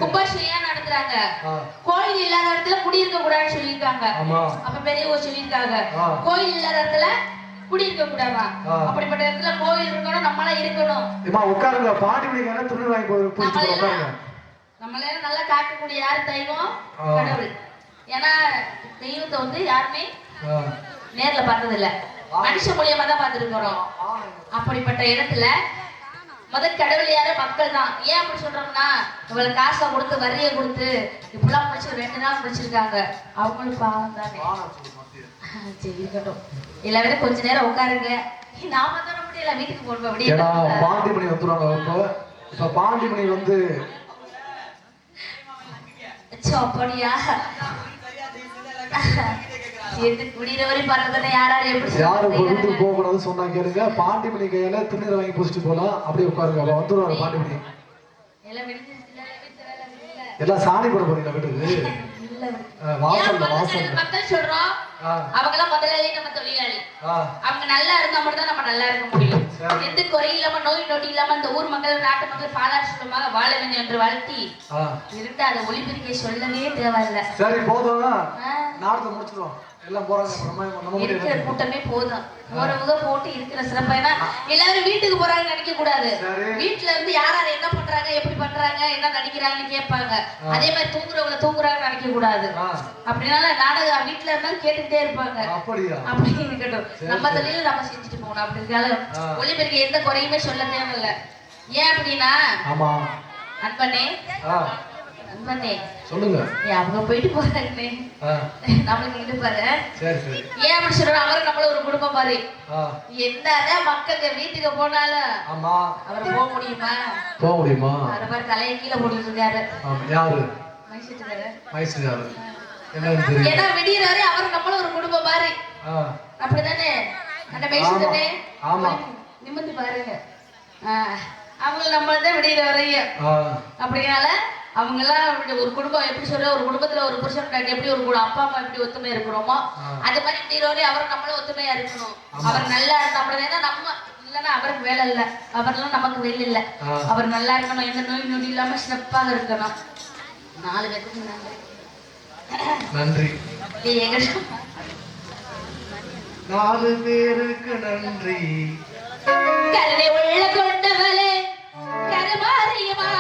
கும்பாபிஷேகம் நடத்துறாங்க. கோயில் இல்லாத இடத்துல குடியிருக்க கூடாதுன்னு சொல்லியிருக்காங்க. அப்ப பெரியவங்க சொல்லியிருக்காங்க கோயில் இல்லாத இடத்துல குடியிருக்க கூடாதா. அப்படிப்பட்ட இடத்துல கோயில் இருக்கணும், நம்மளா இருக்கணும். உட்காருங்க, பாட்டி பிடிக்க துணி வாங்கி நம்மளே நல்லா காக்கக்கூடிய யாரு தெய்வம்? கடவுள். ஏன்னா தெய்வத்தை வந்து யாருமே நேர்ல பார்த்தது இல்ல, மனுஷ மூலியமா தான் பார்த்துருக்கிறோம். அப்படிப்பட்ட இடத்துல முதல் கடவுள் யாரு? மக்கள் தான். ஏன் அப்படி சொல்றோம்னா, இவ்வளவு காசை கொடுத்து வரியை கொடுத்து இப்பெல்லாம் முடிச்சு 2 நாள் முடிச்சிருக்காங்க. அவங்களும் பாவம் தானே. சரி இருக்கட்டும், எல்லாரும் கொஞ்ச நேரம் உட்காருங்க. நாம தர முடியல, வீட்டுக்கு போடுவோம். பாண்டிமணி வந்துருவாங்க. இப்ப பாண்டிமணி வந்து அப்படியா? போகக்கூடாது சொன்னா கேளுங்க. பாண்டிமணி கையில துணிரை வாங்கி பூசிட்டு போலாம். அப்படியே உட்காருங்க, வந்துருவாங்க பாண்டிமணி. எல்லாம் சாணி போட போறீங்க வீட்டுக்கு? மக்கள் சொல்றோம் அவங்க எல்லாம் முதலாளி, நம்ம தொழிலாளி. அவங்க நல்லா இருந்தா மட்டும் தான் நம்ம நல்லா இருக்க முடியும். எந்த குறை இல்லாம நோய் நொடி இல்லாம இந்த ஊர் மக்கள் நாட்டு மக்கள் பாலாட்சியமாக வாழ வேண்டும் என்று வாழ்த்தி இருந்தா அதை ஒளிபெருக்கை சொல்லவே தேவையில்லை. சரி போதும், நாடத்தை முடிச்சிடுவோம். எல்லாம் இருக்கிற கூட்டமே போதும். போறவங்க போட்டு இருக்கிற சிறப்பா. ஏன்னா எல்லாரும் வீட்டுக்கு போறாங்கன்னு நினைக்க கூடாது. வீட்டுல இருந்து யார் யார் என்ன பண்றாங்க, எப்படி பண்றாங்க, என்ன நடிக்கிறாங்கன்னு கேட்பாங்க. அதே மாதிரி தூங்குறவங்களை தூங்குறாங்கன்னு நினைக்க கூடாது. அப்படினால நாடகம் வீட்டுல இருந்தாலும் கேட்டுக்கிட்டே இருப்பாங்க. அப்படி இருக்கட்டும், நம்ம தொழில நம்ம செஞ்சுட்டு போகணும். அப்படி இருந்தாலும் ஒளிபெருக்க எந்த குறையுமே சொல்ல தேவையில்லை. ஏன் அப்படின்னா அன்பனே சொல்லுங்க, அவங்க போயிட்டு போறாங்கன்னே நம்மளுக்கு இடுப்பாரு. ஏன் அப்படி சொல்றோம்? அவரு நம்மள ஒரு குடும்பம் மாதிரி. என்னதான் மக்கள் வீட்டுக்கு போனாலும் அவரை போக முடியுமா? அவரை மாதிரி தலையை கீழே போட்டு இருக்காரு. ஏன்னா விடியறாரு, அவரு நம்மள ஒரு குடும்பம் மாதிரி. அப்படிதானே? அந்த மைசூரே நிமிந்து பாருங்க, அவங்க நம்மளதான் விடியற வரையும். அப்படினால அவங்க எல்லாம் ஒரு குடும்பம். எப்படி சொல்ற, ஒரு குடும்பத்துல ஒரு புருஷன் எப்படி ஒரு அப்பா அம்மா எப்படி ஒத்துமையா இருக்கிறோமோ அது மாதிரி தீரோரே அவர் நம்மளும் ஒத்துமையா இருக்கணும். அவர் நல்லா இருக்கணும். அப்படின்னா நம்ம இல்லைன்னா அவருக்கு வேலை இல்லை, அவர்லாம் நமக்கு வேலை இல்லை. அவர் நல்லா இருக்கணும், எந்த நோய் நொடி இல்லாம சிறப்பாக இருக்கணும். 4 பேருக்கு நன்றி. 4 பேருக்கு நன்றி. கருணை உள்ள கொண்டவளே கருமாரியமா,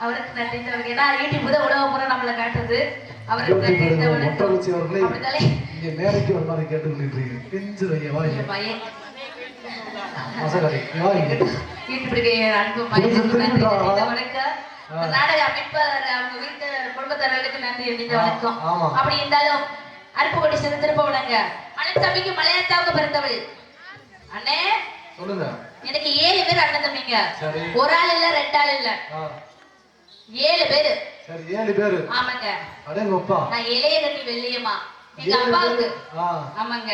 அவருக்கு நன்றி தவறு. ஏன்னா யூடியூப் தான் உலக முறை நம்மளை காட்டுறது. அவருக்கு நன்றி தவறு. அப்படித்தாலே இங்க மேடைக்கு ஒரு மாதிரி கேட்டுக்கொண்டிருக்கீங்க. பிஞ்சு வையவா பையன் மசகரி வா இங்க. யூடியூப்க்கு அன்பு மயக்கம் நன்றி வணக்கம். நாடக அமைப்பாளர் அவங்க வீட்டு குடும்பத்தாரர்களுக்கு நன்றி அப்படின்ற வணக்கம். அப்படி இருந்தாலும் அருப்புக்கோட்டை சேர்ந்து திருப்பவனங்க மலைத்தம்பிக்கு மலையாத்தாவுக்கு பிறந்தவள் அண்ணே சொல்லுங்க. எனக்கு 7 பேர் அண்ணன் தம்பிங்க. ஒரு ஆள் இல்ல 2 ஆள் இல்ல 7 பேரு. சரி 7 பேரு. ஆமாங்க. அடேங்கப்பா. நான் இளைய கண்ணி வெள்ளியம்மா எங்க அப்பாவுக்கு. ஆமாங்க.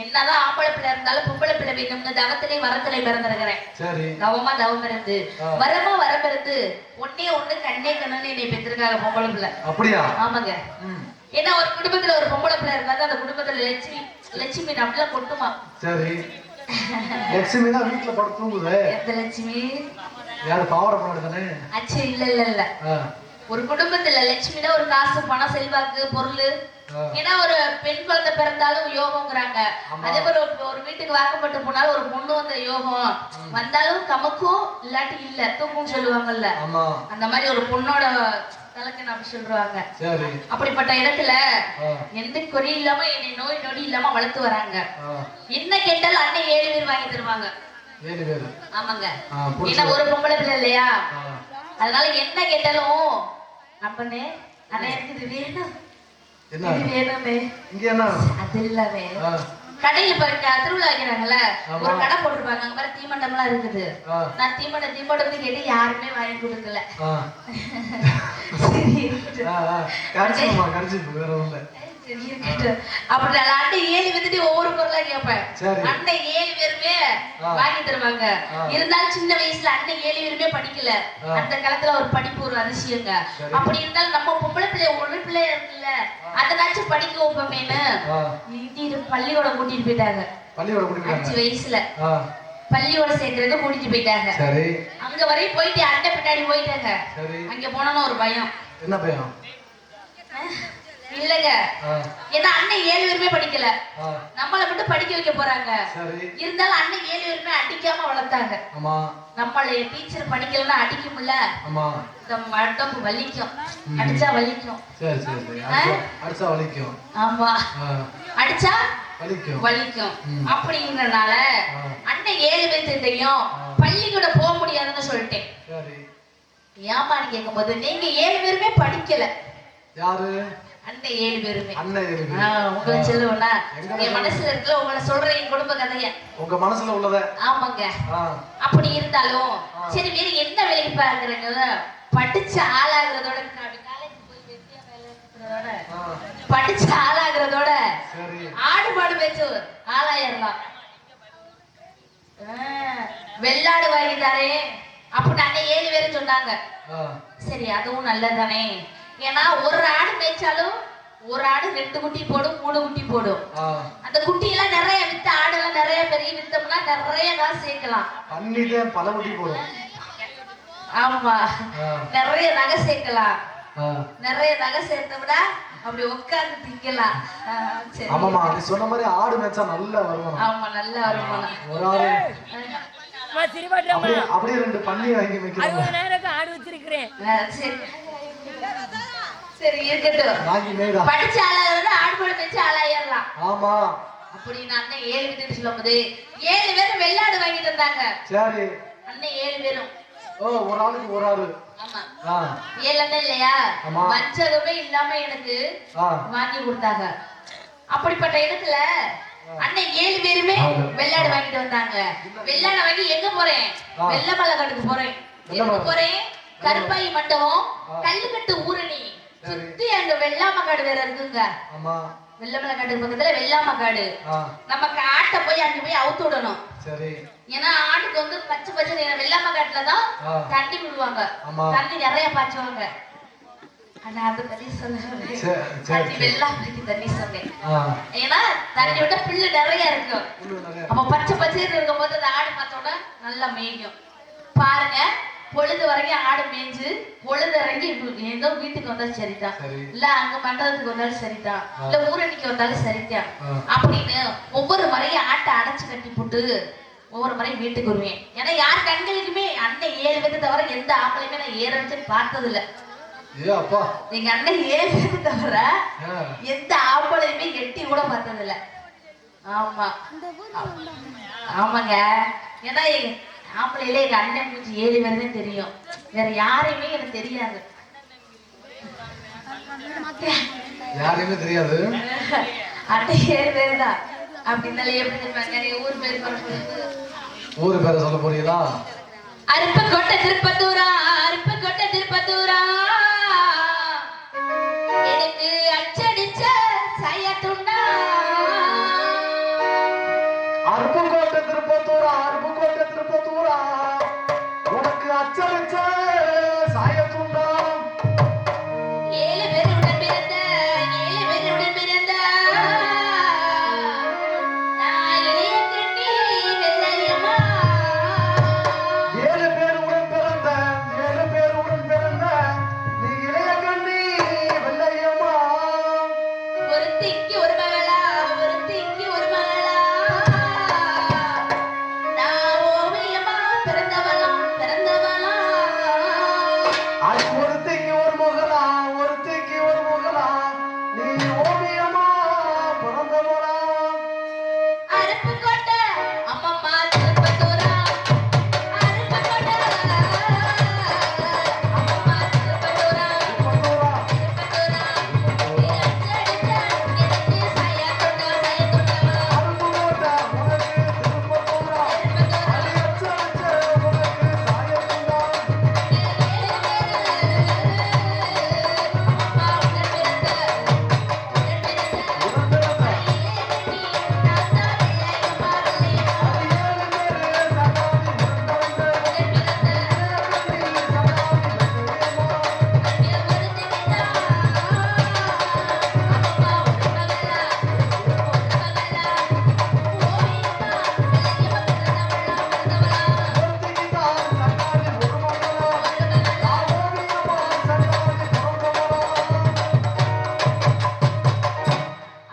என்னதான் ஆம்பளை பிள்ளை இருந்தாலும் பொம்பளை பிள்ளை வேணும்னு தவத்திலே வரத்திலே பிறந்திருக்கிறேன். சரி. தவமா தவம் இருந்து வரமா வரம் இருந்து ஒன்னே ஒண்ணு கண்ணே கண்ணுன்னு என்னை பெற்றிருக்காங்க பொம்பளை பிள்ளை. அப்படியா? ஆமாங்க. ஏன்னா ஒரு குடும்பத்துல ஒரு பொம்பளை பிள்ளை இருந்தாலும் அந்த குடும்பத்துல லட்சுமி நம்மள கொட்டுமா. சரி. லட்சுமி தான் வீட்டுல படுத்து தூங்குது. எந்த லட்சுமி? யாரு பாவட பண்ணது தானே? அச்சே இல்ல இல்ல இல்ல. ஒரு குடும்பத்துல லட்சுமினா ஒரு காசு பணம் செல்வாக்கு பொருள். ஏன்னா ஒரு பெண் குழந்தை பிறந்தாலும் யோகம்ங்கிறாங்க. அதே மாதிரி ஒரு வீட்டுக்கு வாக்கப்பட்டு போனாலும் ஒரு பொண்ணு வந்த யோகம் வந்தாலும் கமக்கும் இல்லாட்டி இல்ல தூக்கும் சொல்லுவாங்கல்ல. அந்த மாதிரி ஒரு பொண்ணோட தலைக்கு நம்ம சொல்றாங்க. அப்படிப்பட்ட இடத்துல எந்த குறை இல்லாம என்னை நோய் நொடி இல்லாம வளர்த்து வராங்க. என்ன கேட்டாலும் அண்ணன் 7 பேர் வாங்கி தருவாங்க. 7 பேர். ஆமாங்க. ஏன்னா ஒரு பொம்பளை பிள்ளை இல்லையா, அதனால என்ன கேட்டாலும் அப்பனே அண்ணா எனக்கு இது வேணும் இது வேணுமே இங்க என்ன அது இல்லாமே கடையில போயிட்டு திருவிழா வைக்கிறாங்கல்ல ஒரு கடை போட்டுருப்பாங்க. அங்க மாதிரி தீமண்டம் எல்லாம் இருக்குது. நான் தீமண்டம் கேட்டு யாருமே வாங்கி கொடுக்கல. அப்படி அண்ணன் 7 வந்துட்டு ஒவ்வொரு பொருளா கேட்பேன். அண்ணன் 7 பேருமே வாங்கி தருவாங்க. இருந்தாலும் சின்ன வயசுல அண்ணன் 7 பேருமே படிக்கல. அந்த காலத்துல ஒரு படிப்பு ஒரு அதிசயங்க. அப்படி இருந்தாலும் நம்ம பொம்பளை பிள்ளை ஒரு பிள்ளை இருக்குல்ல அதனாச்சும் படிக்க வைப்போமேனு பள்ளியோட கூட்டிட்டு போயிட்டாங்க. 5 வயசுல பள்ளியோட சேர்க்கறதுக்கு கூட்டிட்டு போயிட்டாங்க. அங்க வரையும் போயிட்டு அண்ணன் பின்னாடி போயிட்டாங்க. அங்க போனோம்னா ஒரு பயம். என்ன பயம்? இல்லங்க, ஏன்னா அண்ணன் 7 பேருமே படிக்கல. நம்மள மட்டும் படிக்க வைக்க போறாங்க. இருந்தாலும் அண்ணன் 7 பேருமே அடிக்காம வளர்த்தாங்க. நம்மள டீச்சர் படிக்கலன்னா அடிக்கும்ல. இந்த மடம்பு வலிக்கும், அடிச்சா வலிக்கும். அடிச்சா வலிக்கும். ஆமா, அடிச்சா வலிக்கும். அப்படிங்கறனால அண்ணன் 7 பேர்த்தையும் பள்ளிக்கூட போக முடியாதுன்னு சொல்லிட்டேன். ஏமான்னு கேட்கும் போது நீங்க 7 பேருமே படிக்கல. யாரு? அண்ணன் 7 பேருமே. உங்களை சொல்லுவேன்னா என் மனசுல இருக்கல உங்களை சொல்றேன் என் குடும்ப கதைய. உங்க மனசுல உள்ளத. ஆமாங்க. அப்படி இருந்தாலும் சரி வேற என்ன வேலைக்கு பாக்குறீங்க? படிச்ச ஆளாகிறதோட காலேஜ் போய் வெட்டியா வேலை இருக்கிறதோட படிச்ச ஆளாகிறதோட ஆடு மாடு பேச்சு ஆளாயிரலாம். வெள்ளாடு வாங்கிட்டாரே அப்படின்னு அண்ணன் 7 பேரும் சொன்னாங்க. சரி அதுவும் நல்லதானே. ஏன்னா ஒரு ஆடு மேய்ச்சாலும் ஒரு ஆடு 2 குட்டி போடும் 3 குட்டி போடும். அந்த குட்டி எல்லாம் நிறைய வித்து ஆடு எல்லாம் நிறைய பெரிய வித்தோம்னா நிறைய காசு சேர்க்கலாம். பல குட்டி போடும். ஆமா, நிறைய நகை சேர்க்கலாம். நிறைய நகை சேர்த்தோம்னா அப்படி உட்கார்ந்து திக்கலாம். ஆமாமா, நீ சொன்ன மாதிரி ஆடு மேய்ச்சா நல்ல வருமானம். ஆமா, நல்ல வருமானம். ஒரு ஆடு அப்படியே 2 பன்னி வாங்கி மேய்க்கலாம். ஆடு வச்சிருக்கிறேன். சரி இருக்கட்டும். படிச்ச ஆளாகிறத ஆடு மாடு மேய்ச்சி ஆளாயிரலாம். ஆமா. அப்படி அண்ணன் 7 பேர் சொல்லும்போது 7 பேரும் வெள்ளாடு வாங்கி தந்தாங்க. சரி. அண்ணன் 7 பேரும். ஒரு ஆளுக்கு ஒரு ஆடு. ஆமா. 7 அண்ணன் இல்லையா? வஞ்சகமே இல்லாம எனக்கு வாங்கி கொடுத்தாங்க. அப்படிப்பட்ட இடத்துல அண்ணன் 7 பேருமே வெள்ளாடு வாங்கிட்டு வந்தாங்க. வெள்ளாட வாங்கி எங்க போறேன்? வெள்ளமலை காட்டுக்கு போறேன். எங்க போறேன்? கருப்பாயி மண்டபம் கல்லுக்கட்டு ஊரணி சுத்தி அங்க வெள்ளாமக்காடு வேற இருக்குங்க. வெள்ளமலை காட்டு பக்கத்துல வெள்ளாமக்காடு. நம்ம ஆட்டை போய் அங்க போய் அவுத்து விடணும். ஏன்னா ஆட்டுக்கு வந்து பச்சை பச்சை வெள்ளாமக்காட்டுலதான் தண்ணி விடுவாங்க. தண்ணி நிறைய பாய்ச்சுவாங்க. ஆனா அது பத்தி சொல்ல வெள்ளாமைக்கு தண்ணி சொன்னேன். ஏன்னா தண்ணி விட்டா புல்லு நிறைய இருக்கும். அப்ப பச்சை பச்சைன்னு இருக்கும் போது அந்த ஆடு பார்த்தோன்னா நல்லா மேய்க்கும். பாருங்க, பொழுது வரைக்கும் ஆடு மேய்ஞ்சு பொழுது இறங்கி ஏதோ வீட்டுக்கு வந்தாலும் சரிதான், இல்ல அங்க மண்டபத்துக்கு வந்தாலும் சரிதான், இல்ல ஊரணிக்கு வந்தாலும் சரிதான் அப்படின்னு ஒவ்வொரு முறையும் ஆட்டை அடைச்சு கட்டி போட்டு ஒவ்வொரு முறையும் வீட்டுக்கு வருவேன். ஏன்னா யார் கண்களுக்குமே அண்ணன் 7 பேத்தை தவிர எந்த ஆம்பளையுமே நான் ஏற வச்சு பார்த்தது இல்ல. எங்க அண்ணன் 7 பேத்தை தவிர எந்த ஆம்பளையுமே எட்டி கூட பார்த்தது இல்ல. ஆமா ஆமாங்க. ஏன்னா ஆம்பளையில எங்க அண்ணன் மூஞ்சி 7 பேருமே தெரியும், வேற யாரையுமே எனக்கு தெரியாது. யாரையுமே தெரியாது. அண்ணன் 7 பேர் தான். அப்படின்னாலே எப்படி தெரியுமாங்க? ஊர் பேர் ஊர் பேரை சொல்ல போறீங்களா? அருப்புக்கோட்டை திருப்பத்தூரா, அருப்புக்கோட்டை திருப்பத்தூரா, எனக்கு அச்சடிச்ச சையத்துண்டா. அருப்புக்கோட்டை திருப்பத்தூரா, அருப்புக்கோட்டை திருப்பத்தூரா, உனக்கு அச்சடிச்ச சாயத்துண்டா. 7 பேருடன் பிறந்த, 7 பேருடன் பிறந்த நான் இளைய கண்ணி வெள்ளையம்மா. 7 பேருடன் பிறந்த, 7 பேருடன் பிறந்த நீ இளைய கண்ணி வெள்ளையம்மா. ஒருத்திக்கு ஒரு மகளா, ஒருத்திக்கு ஒரு மகளா, நான் ஓவியமா பிறந்தவளாம், பிறந்தவளா. அது ஒருத்திக்கு ஒரு மகளா, ஒருத்திக்கு ஒரு மகளா, நீ ஓவியமா பிறந்தவளா. அருப்புக்கோட்டை அம்மம்மா திருப்பத்தூரா, அருப்புக்கோட்டை அம்மம்மா திருப்பத்தூரா, திருப்பத்தூரா, திருப்பத்தூரா, நீ அச்சடிச்ச எனக்கு சையத்துண்டா, சையத்துண்டா. அருப்புக்கோட்டை உனக்கு திருப்பத்தூரா, அடி அச்சடிச்ச உனக்கு சாயத்துண்டா.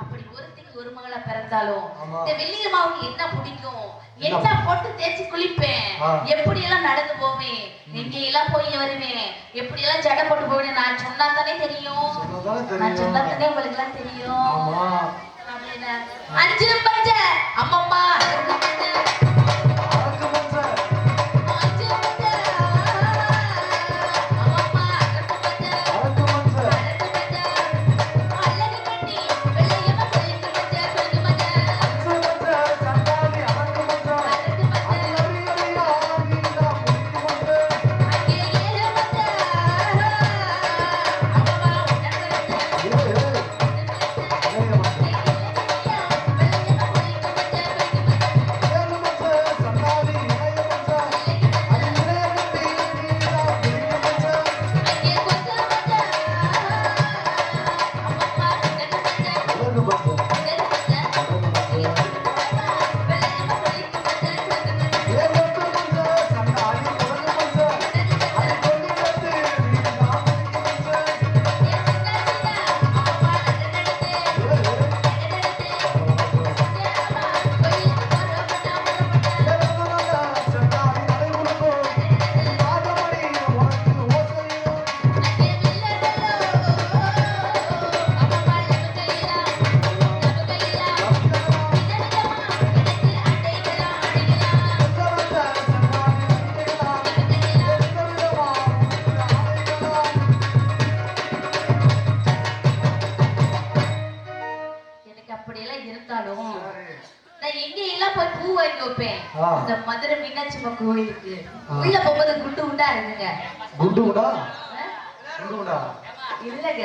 அப்படி ஒருத்திக்கு ஒரு மகளா பிறந்தாலும் ஆமா. இந்த வெள்ளியம்மாவுக்கு என்ன பிடிக்கும், என்ன போட்டு தேய்ச்சி குளிப்பேன், ஆ. எப்படி எல்லாம் நடந்து போவேன், எங்க எல்லாம் போய் வருவேன், எப்படி எல்லாம் ஜடை போட்டு போவேன், நான் சொன்னா தானே தெரியும். சொன்னதானே தெரியும். நான் சொன்னா தானே உங்களுக்கு எல்லாம் தெரியும். ஆமா. அப்படின்னு 5 பஞ்ச அம்மம்மா அழகு மச்ச, 5 பஞ்ச அம்மம்மா அழகு மச்ச, அழகு கட்டி வெள்ளையம்மா சொல்லிட்டு அழகு மச்ச, சண்டாளி அழகு மச்ச, அது அடி அடியா நீதா புடிக்கு மச்ச. அங்கே 7 பஞ்ச அம்மம்மா உடனே இளைய மச்ச, ஏழு மச்ச, சண்டாளி இளைய மச்ச, அது இளைய கட்டி நீதா புடிக்கு மச்ச. அழகு மச்ச, அழகு மச்ச, ஏகத்து மச்ச, சண்டாளி அழகு மச்ச, அது கொடி கட்டி நீதா புடிக்கு மச்ச. சண்டாளி நடை உடுக்கோ, ராஜமணி உனக்கு ஓசையோ. எனக்கு அப்படியெல்லாம் இருந்தாலும் நான் எங்க எல்லாம் போய் பூ வாங்கி வைப்பேன். ஆ. இந்த மதுரை மீனாட்சி அம்மன் கோயிலுக்கு உள்ள போகும்போது குண்டு குண்டா இருக்குங்க. குண்டுடா ஆ? குண்டுடா இல்லங்க,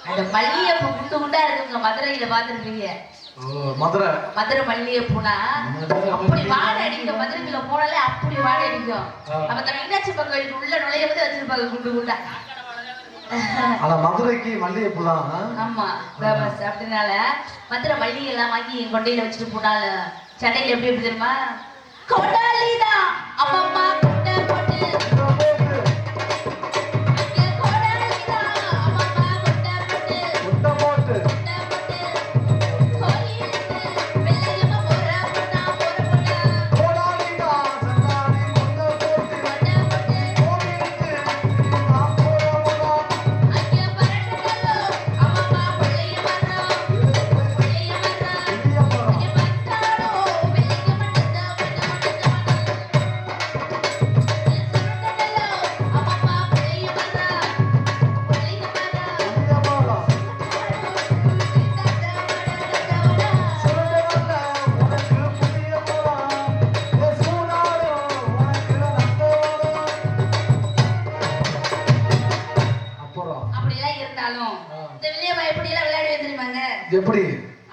அந்த மல்லிகைப்பூ குண்டு குண்டா இருக்குங்க. மதுரையில பாத்துருப்பீங்க. ஓ மதுரை மதுரை மல்லிகைப்பூனா அப்படி வாடை அடிக்கும். மதுரைக்குள்ள போனாலே அப்படி வாடை அடிக்கும். அப்ப இந்த மீனாட்சி அம்மன் கோயிலுக்கு உள்ள நுழைய போது வச்சிருப்பாங்க குண்டு குண்டா. ஆனா மதுரைக்கு மல்லிகைப்பூ தான். ஆமா ஃபேமஸ். அப்படினால மதுரை மல்லிகை எல்லாம் வாங்கி என் கொண்டையில வச்சுட்டு போனாலும் சண்டையில எப்படி எப்படி தெரியுமா? கொண்டாலிதான் அம்மம்மா கொண்டை போட்டு இங்க கொண்டாலிதான் அம்மம்மா கொண்டை போட்டு முட்டை போட்டு கொண்டை போட்டு கோயிலுக்கு வெள்ளையம்மா போற பொண்ணா போற பொண்ணா எப்படி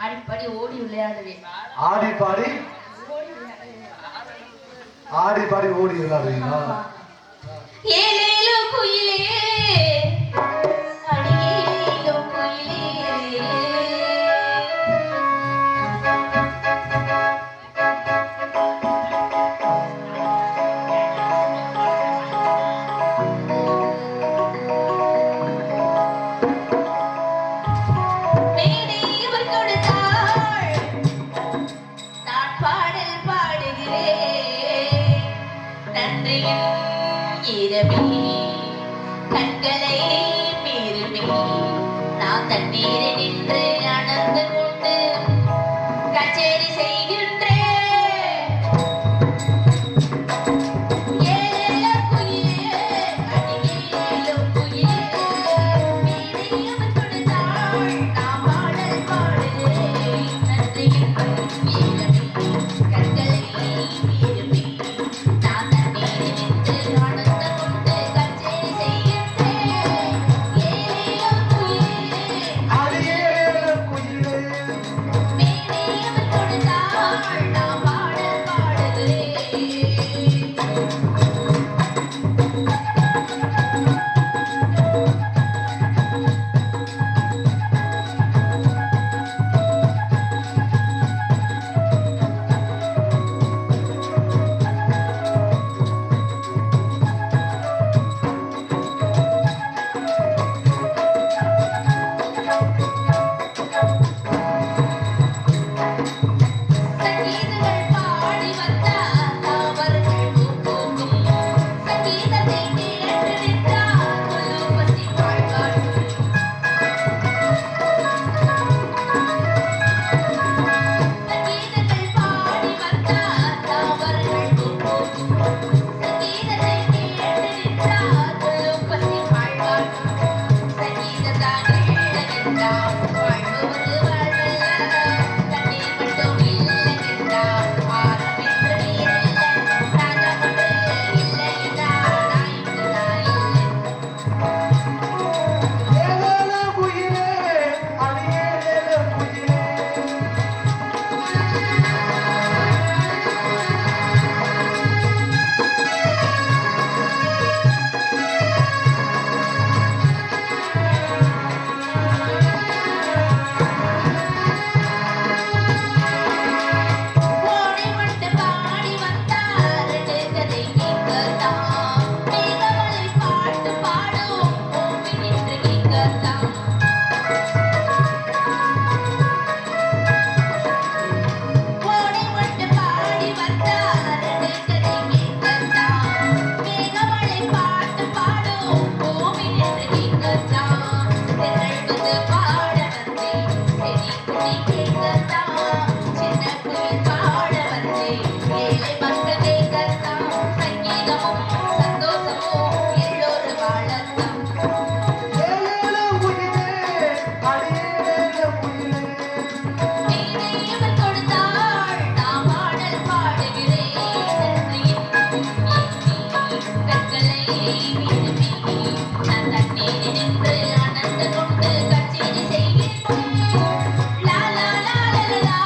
அடிப்படி ஓடி விளையாடுவேன். ஆடி பாடி ஆடி பாடி ஓடி விளையாடுவீங்களா? ஏலேலோ குயிலே அடியேலோ குயிலே மேடையவர் கொடுத்தாள் நான் பாடல் பாடுகிறேன் நன்றியின் இரவே கண்களை மீறுமே நான் தண்ணீரில் நின்று அணர்ந்து கொண்டு கச்சேரி செய்கின்றேன். ஏலேலோ குயிலே அடியேலோ குயிலே மேடையவர் கொடுத்தாள் நான் பாடல் பாடுகிறேன் நன்றியின் இரவே கண்களை மீறுமே நான் தண்ணீரில் நின்று அணர்ந்து கொண்டு கச்சேரி செய்கின்றேன். ஏலேலோ குயிலே அடியேலோ குயிலே மேடையவர் கொடுத்தாள் நான் பாடல் பாடுகிறேன். சங்கீதங்கள் பாடி வந்தால் தாவர்கள் பூக்கும் சங்கீதத்தை கேட்டு நின்றால் கொல்லுப்பசி வாழ்வார்கள். சங்கீதங்கள் பாடி வந்தால் தாவர்கள் பூக்கும் சங்கீதத்தை கேட்டு நின்றால் கொல்லுப்பசி வாழ்வார்கள். சங்கீதத்தால் என்றால் வாழ்பவர் வாழ்வல்ல கண்ணீர் மட்டும் இல்லை என்றால் ஆரம்பித்து நீரில்ல ராஜா மட்டும் இல்லை என்றால் நாய்க்கு நாயில்லை. ஏலேலோ குயிலே அடியேலோ குயிலே ஓடி வந்து பாடி வந்தார் கதை கேட்கத்தான் மேகமலை பாட்டு பாடும் பூமி நின்று கேட்கத்தான். ஓடி வந்து பாடி வந்தார் கதை கேட்கத்தான் மேகமலை பாட்டு பாடும் பூமி நின்று கேட்கத்தான். தென்றல் வந்து பாட வந்தேன் செடி கொடி கேட்கத்தான் சின்ன குயில் பாட வந்தேன் ஏழை மக்கள் கேட்கத்தான் சங்கீதமும் சந்தோஷமும் எல்லோரும் வாழத்தான். ஏலேலோ குயிலே அடியேலோ குயிலே மேடையவர் கொடுத்தாள் நான் பாடல் பாடுகிறேன் நன்றியின் கண்களை விரும்பி நான் தண்ணீரில் நின்று அணர்ந்து கொண்டு கச்சேரி செய்கின்றேன். லா லா லா லா லா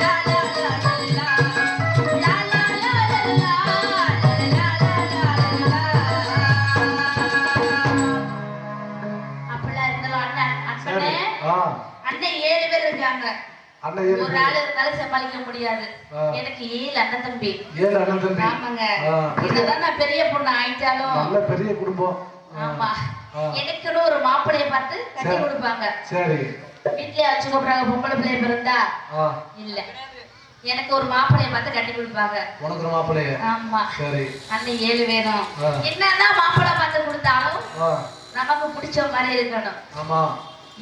லா லா லா லா லா லா லா லா லா அப்படிலாம் இருந்தாலும் அண்ணன் சரி அண்ணனே அண்ணன் 7 பேர் இருக்காங்க. அண்ணன் ஏழு ஒரு ஆள் இருந்தாலும் சமாளிக்க முடியாது. எனக்கு 7 அண்ணன் தம்பி. ஏழு அண்ணன் தம்பி ஆமாங்க. இதுதான் நான் பெரிய பொண்ணு ஆயிட்டாலும் நல்ல பெரிய குடும்பம். ஆமா எனக்குன்னு ஒரு மாப்பிளைய பார்த்து கட்டி சரி. கொடுப்பாங்க. சரி வீட்லயே வச்சு கூப்பிடுறாங்க பொம்பளை பிள்ளைய பிறந்தா இல்ல எனக்கு ஒரு மாப்பிளைய பார்த்து கட்டி கொடுப்பாங்க. உனக்கு ஒரு மாப்பிள்ளைய ஆமா சரி அண்ணன் 7 வேணும். என்னதான் மாப்பிள்ளை பார்த்து கொடுத்தாலும் நமக்கு பிடிச்ச மாதிரி இருக்கணும். ஆமா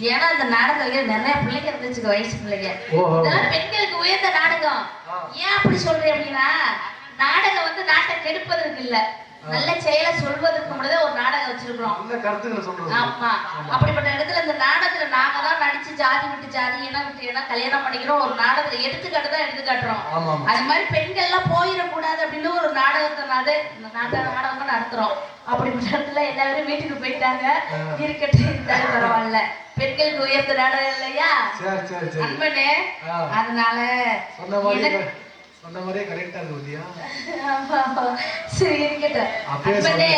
ஏன்னா இந்த நாடகம் நிறைய பிள்ளைங்க இருந்துச்சு வயசு பிள்ளைங்க. ஓஹோ இதெல்லாம் பெண்களுக்கு உயர்ந்த நாடகம். ஏன் அப்படி சொல்றேன் அப்படின்னா நாடகம் வந்து நாட்டை கெடுப்பதற்கு இல்ல நல்ல செயலை சொல்வதற்கு முன்னாடி ஒரு நாடகம் வச்சிருக்கிறோம். நல்ல கருத்துக்களை சொல்றது. ஆமா. அப்படிப்பட்ட இடத்துல இந்த நாடகத்துல நாங்க தான் நடிச்சு ஜாதி விட்டு ஜாதி இனம் விட்டு இனம் கல்யாணம் பண்ணிக்கிறோம். ஒரு நாடகத்தை எடுத்துக்காட்டு தான் எடுத்துக்காட்டுறோம். அது மாதிரி பெண்கள் எல்லாம் போயிடக்கூடாது அப்படின்னு ஒரு நாடகத்தினால இந்த நாடகம் நடத்துறோம். அப்படிப்பட்ட இடத்துல எல்லாரும் வீட்டுக்கு போயிட்டாங்க. இருக்கட்டும், இருந்தாலும் பரவாயில்ல. பெண்களுக்கு உயர்ந்த நாடகம் இல்லையா அன்பனே? அதனால சொன்ன மாதிரியே கரெக்டா இருக்குதியா? சரி இருக்கட்டும் அன்பனே.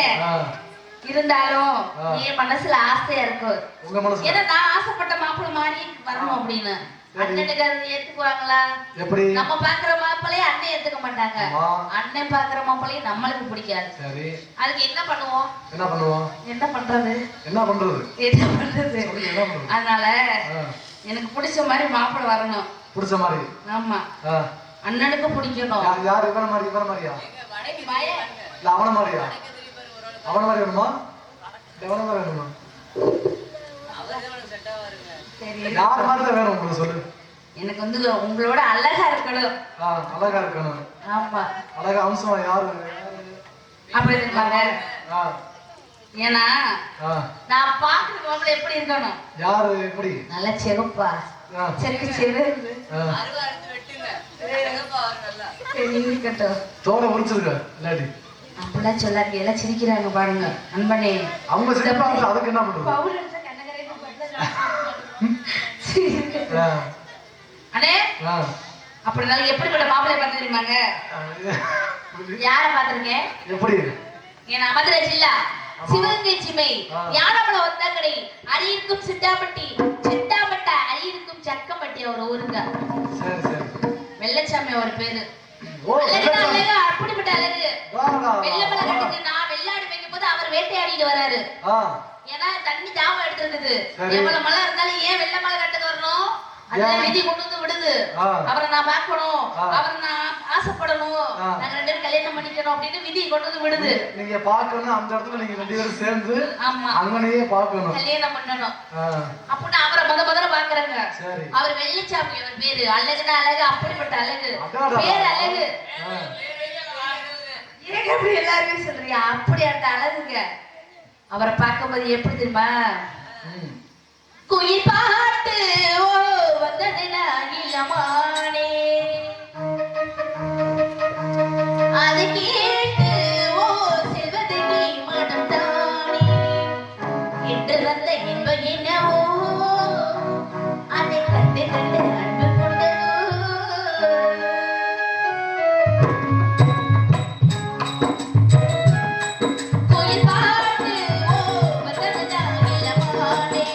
இருந்தாலும் என் மனசுல ஆசையா இருக்கும். ஏன்னா நான் ஆசைப்பட்ட மாப்பிள்ளை மாதிரி வரணும் அப்படின்னு. அண்ணனுக்கு அது ஏத்துக்குவாங்களா? எப்படி? நம்ம பாக்குற மாப்பிள்ளையே அண்ணன் ஏத்துக்க மாட்டாங்க. அண்ணன் பாக்குற மாப்பிள்ளையே நம்மளுக்கு பிடிக்காது. சரி, அதுக்கு என்ன பண்ணுவோம்? என்ன பண்றது? அதனால எனக்கு பிடிச்ச மாதிரி மாப்பிள்ளை வரணும். பிடிச்ச மாதிரி? ஆமா. அண்ணனுக்கு பிடிக்கணும். யார்? இவன மாதிரியா? இல்ல அவன மாதிரியா? அவன மாதிரி வேணுமா? எவன மாதிரி வேணுமா? யார் மாதிரி தான் வேணும் உங்களுக்கு சொல்லு. எனக்கு வந்து உங்களோட அழகா இருக்கணும். அழகா இருக்கணும். ஆமா. அழகா அம்சமா யாரு? அப்படி இருப்பாங்க. ஏன்னா நான் பாக்குற மாப்பிள்ளை எப்படி இருக்கணும்? யாரு எப்படி? நல்ல செவப்பா, செருக்கு செருக்கு. சரி இருக்கட்டும். தோட முடிச்சிருக்க இல்லாடி அப்படிலாம் சொல்லாதீங்க. எல்லாம் சிரிக்கிறாங்க பாருங்க அன்பனே. அவங்க சிரிப்பாங்க, அதுக்கு என்ன பண்றது? பவுடர் எடுத்து கண்ணகரைக்கு அண்ணே அப்படினாலும் எப்படிப்பட்ட மாப்பிள்ளை பார்த்து தெரியுமாங்க? யார பார்த்திருக்கேன்? எப்படி? ஏன்னா மதுரை ஜில்லா சிவகங்கை சீமை ஞானமலை ஒத்தங்கடை அரியிருக்கும் சிட்டாப்பட்டி சிட்டாப்பட்ட அரியிருக்கும் சக்கம்பட்டி ஒரு ஊருங்க. சரி சரி. வெள்ளச்சாமி ஒரு பேரு. அப்படிப்பட்ட அழகு. வெள்ளமலை கட்டுக்கு நான் வெள்ளாடு வைக்கும் போது அவர் வேட்டையாடிட்டு வராரு. ஏன்னா தண்ணி தாவம் எடுத்துருக்குது. எவ்வளவு மழை இருந்தாலும் ஏன் வெள்ளமலை கட்டுக்கு வரணும்? அதுல விதி கொண்டு வந்து விடுது. அவரை நான் பார்க்கணும், அவரை நான் ஆசைப்படணும், நாங்க ரெண்டு பேரும் கல்யாணம் பண்ணிக்கணும் அப்படின்னு விதி கொண்டு வந்து விடுது. நீங்க பார்க்கணும், அந்த இடத்துல நீங்க ரெண்டு பேரும் சேர்ந்து அங்கனையே பார்க்கணும், கல்யாணம் பண்ணணும் அப்படின்னு அவரை முதல்ல பாக்குறாங்க. அவர் வெள்ளிச்சாமி அவர் பேரு. அழகுனா அழகு, அப்படிப்பட்ட அழகு, பேரு அழகு. ஏங்க அப்படி எல்லாருமே சொல்றியா? அப்படி அந்த அழகுங்க. அவரை பார்க்கும்போது எப்படி தெரியுமா? குயில் பாட்டு வந்தது இளமானே, அது கேட்டு செல்வது நீ மனம் தானே என்று வந்த இன்பம் என்னவோ அதை கண்டு கண்டு அன்பு கொண்டதோ. குயில் பாட்டு வந்தது இளமானே,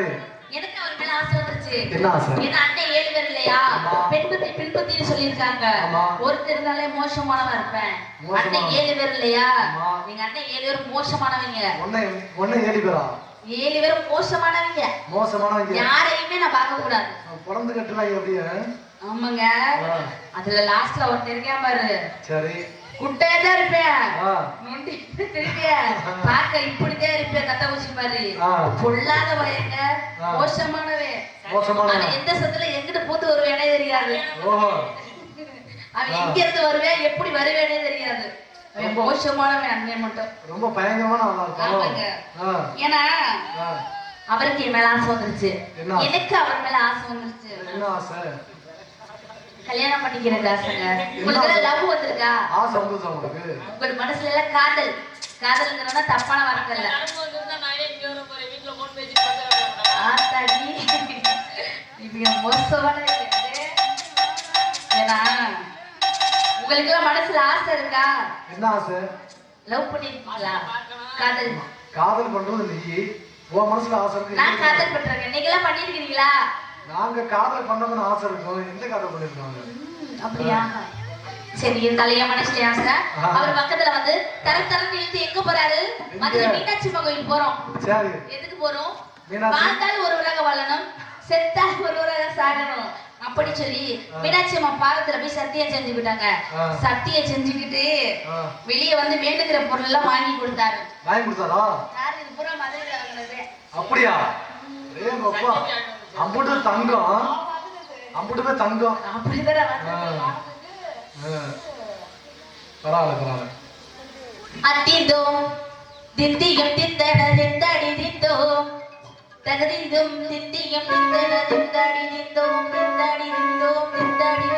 சரி. எனக்கு அவர் மேல ஆசை வந்துருச்சு. என்ன ஆசை? ஏன்னா அண்ணன் 7 பேர் இல்லையா? பெண்பத்தி பின்பத்தின்னு சொல்லியிருக்காங்க. ஒருத்தர் இருந்தாலே மோசமானவன் இருப்பேன். அண்ணன் 7 பேர் இல்லையா? எங்க அண்ணன் 7 பேர் மோசமானவங்க. ஒண்ணே 7 பேரா? 7 பேரும் மோசமானவங்க. மோசமானவங்க. யாரையுமே நான் பார்க்க கூடாது. பொறந்து கட்டுறாங்க அப்படியே. ஆமாங்க. அதுல லாஸ்ட்ல ஒருத்தர் இருக்கேன் பாரு. சரி. குட்டையா தான் இருப்பேன். நொண்டி இருப்பேன். பார்க்க இப்படிதான் இருப்பேன். கட்ட ஊசி மாதிரி. பொல்லாத வயங்க. மோசமானவன். அவன் எந்த சத்துல எங்கிட்ட போட்டு வருவேனே தெரியாது. அவன் எங்க இருந்து வருவேன் எப்படி வருவேனே தெரியாது. அவன் மோசமானவன் அண்ணன் மட்டும். ரொம்ப பயங்கரமான ஆளா இருக்கான். ஏன்னா அவருக்கு என் மேல ஆசை வந்துருச்சு. எனக்கு அவர் மேல ஆசை வந்துருச்சு. என்ன ஆசை? கல்யாணம் பண்ணிக்கிறது ஆசைங்க. உங்களுக்கு லவ் வந்திருக்கா? ஆசை வந்துருச்சா உங்களுக்கு? உங்க மனசுல எல்லாம் காதல். காதல்ங்கிறனா தப்பான வார்த்தை இல்ல. ஆத்தாடி இவங்க மோசமான ஏன்னா உங்களுக்கு எல்லாம் மனசுல ஆசை இருக்கா? என்ன ஆசை? லவ் பண்ணிருக்கீங்களா? காதல் காதல் பண்றது நீ உன் மனசுல ஆசை இருக்கு. நான் காதல் பண்றேன். நீங்க எல்லாம் பண்ணிருக்கீங்களா? நாங்க காதல் பண்ணணும்னு ஆசை இருக்கும். எந்த காதல் பண்ணிருக்காங்க? அப்படியா? சரி இருந்தாலும் மனசுல ஆசை. அவர் பக்கத்துல வந்து தரத்தரம் இழுத்து எங்க போறாரு? மதுரை மீனாட்சி அம்மன் கோயில் போறோம். சரி. எதுக்கு போறோம்? வாழ்ந்தால் ஒரு உலக வாழணும், செத்தால் ஒரு உலக சாகணும் அப்படி சொல்லி மீனாட்சி அம்மா பாதத்துல போய் சத்தியம் செஞ்சுக்கிட்டாங்க. சத்தியம் செஞ்சுக்கிட்டு வெளியே வந்து வேண்டுகிற பொருள் எல்லாம் வாங்கி கொடுத்தாரு. வாங்கி கொடுத்தாரா? யாரு இது பூரா மதுரையில வாங்கினது. அப்படியா? அப்பா அம்புட்டு தங்கம். அம்புட்டுமே தங்கம். பரவாயில்ல. அத்திதோம் தித்தியம் தித்தட தித்தடி தித்தோம் தகதிந்தும் தித்தியம் தித்தட தித்தடி தித்தோம் தித்தடி தித்தோம் தித்தடி